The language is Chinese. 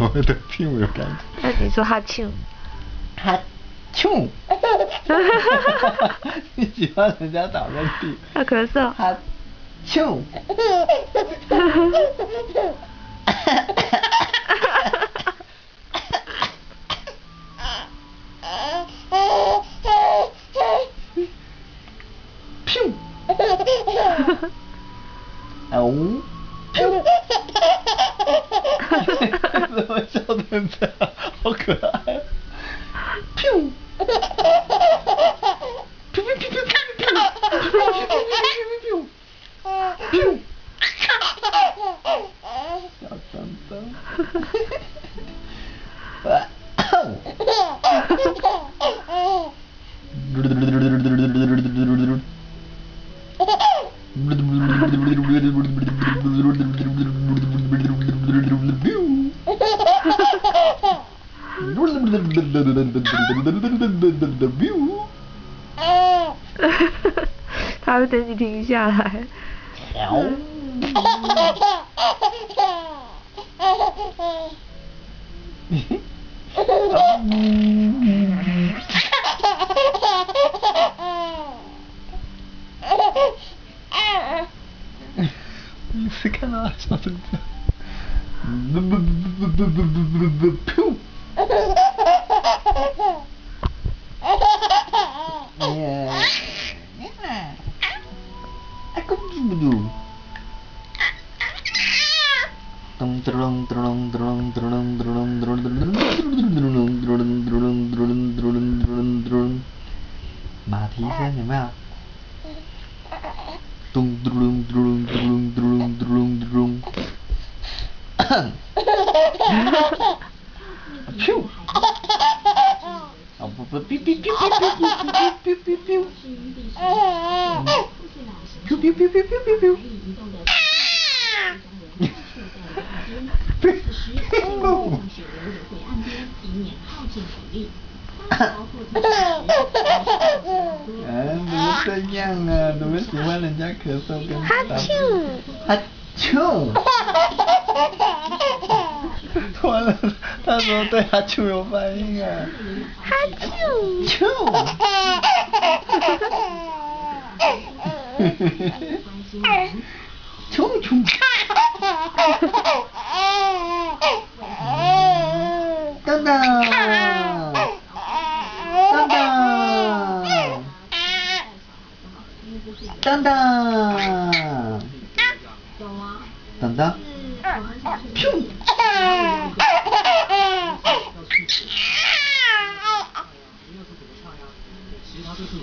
么会对屁股有感觉？那你说哈啾。哈啾。你喜欢人家打喷嚏？他咳嗽。哈啾。噗。哦。怎么笑成这样？好可爱！噗！噗噗噗噗噗噗！噗！小脏脏。他会等你停下来。你是看到他笑成这样？噗！马蹄声有没有？咚咚咚咚咚咚咚咚。噗！啊不，哔哔哔哔哔哔哔哔哔。噗噗噗噗噗噗噗。怎么这样啊？怎么喜欢人家咳嗽跟哈啾。哈啾。完了，他怎么对哈啾有反应啊？哈啾。啾。啾啾。等等。等等。等等。等等。噗。